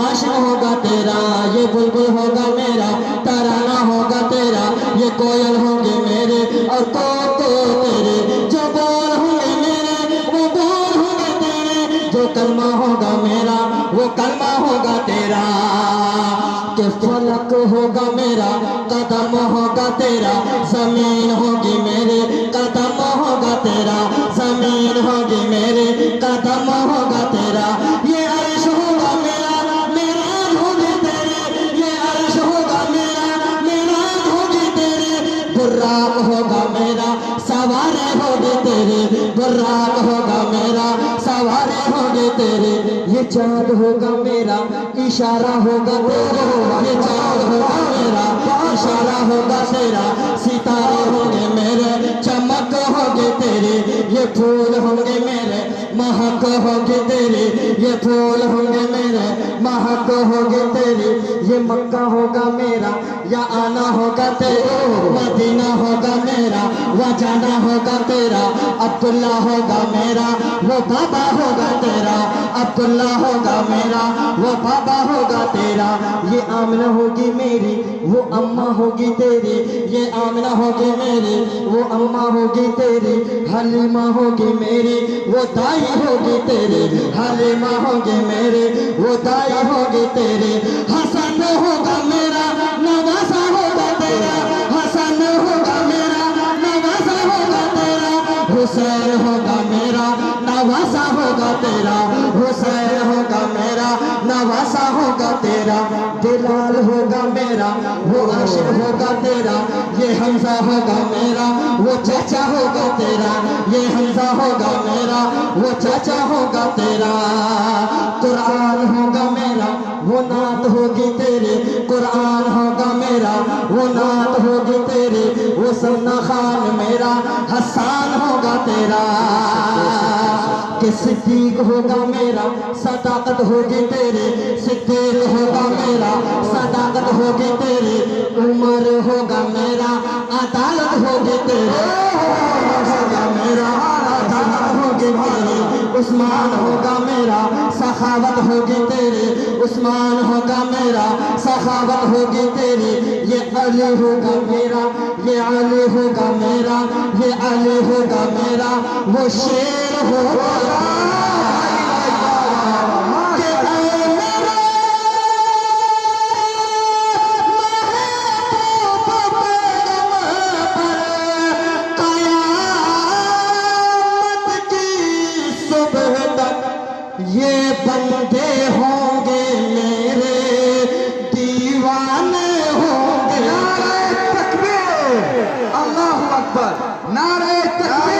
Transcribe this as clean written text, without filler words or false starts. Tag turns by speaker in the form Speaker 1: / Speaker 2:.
Speaker 1: आशिक होगा तेरा, ये बुलबुल होगा मेरा, तराना होगा तेरा, ये कोयल होंगे मेरे और को तेरे, जो बोल होंगे मेरे वो बोल होंगे तेरे, जो कलमा होगा मेरा वो कलमा होगा तेरा, कि फलक होगा मेरा, कदम होगा तेरा, जमीन होगी मेरे, कदम होगा तेरा, जमीन होगी मेरे, कदम होगा तेरा, ये अर्श होगा मेरा, मेराज होगी तेरे, ये अर्श होगा मेरा, मेराज होगी तेरे, बुर्राक होगा मेरा, सवारे होगे तेरे, बुर्राक होगा मेरा, सवारे होगे तेरे, ये चाँद होगा मेरा, इशारा होगा तेरा, ये चाँद होगा मेरा, इशारा होगा तेरा, सितारे होंगे मेरे, चमक होगे तेरे, ये फूल होंगे मेरे, महक होगे तेरे, ये फूल होंगे मेरे, महक होगे तेरे, ये मक्का होगा मेरा, या आना होगा तेरे, मदीना होगा मेरा, वह जाना होगा तेरा, अब्दुल्ला होगा मेरा, वो बाबा होगा तेरा, अब्दुल्ला होगा मेरा, वो बाबा होगा तेरा, ये आमना होगी मेरी, वो अम्मा होगी तेरी, ये आमना होगी मेरी, वो अम्मा होगी तेरी, हलीमा होगी मेरी, वो दाई होगी तेरी, हलीमा होगी मेरी, वो दाई होगी तेरी, हसन होगा मेरा, नवासा होगा तेरा, हसन होगा मेरा, नवासा होगा तेरा, हुसैन होगा मेरा, नवासा होगा तेरा, हुसैन होगा मेरा, नवासा होगा तेरा, बिलाल होगा मेरा, वो आशिक होगा तेरा, ये हमजा होगा मेरा, वो चाचा होगा तेरा, ये हमजा होगा मेरा, वो चाचा होगा तेरा, कुरान होगा मेरा, वो नात होगी तेरी, कुरान होगा मेरा, वो नात होगी तेरी, वो सन्ना खान मेरा, हसान होगा तेरा, कि सिद्दीक होगा मेरा, सदाकत होगी तेरी, सिद्दीक होगा मेरा, सदाकत होगी तेरी, उमर होगा मेरा, अदालत होगी तेरी, होगा मेरा, अदालत होगी मेरी, उस्मान होगा मेरा, सखावत होगी तेरी, उस्मान होगा मेरा, सखावत होगी तेरी, ये अली होगा मेरा, ये अली होगा मेरा, ये अली होगा मेरा, वो शेर होगा ये बंदे होंगे मेरे, दीवाने होंगे।
Speaker 2: नारे तकबीर, अल्लाहु अकबर, नारे तकबीर।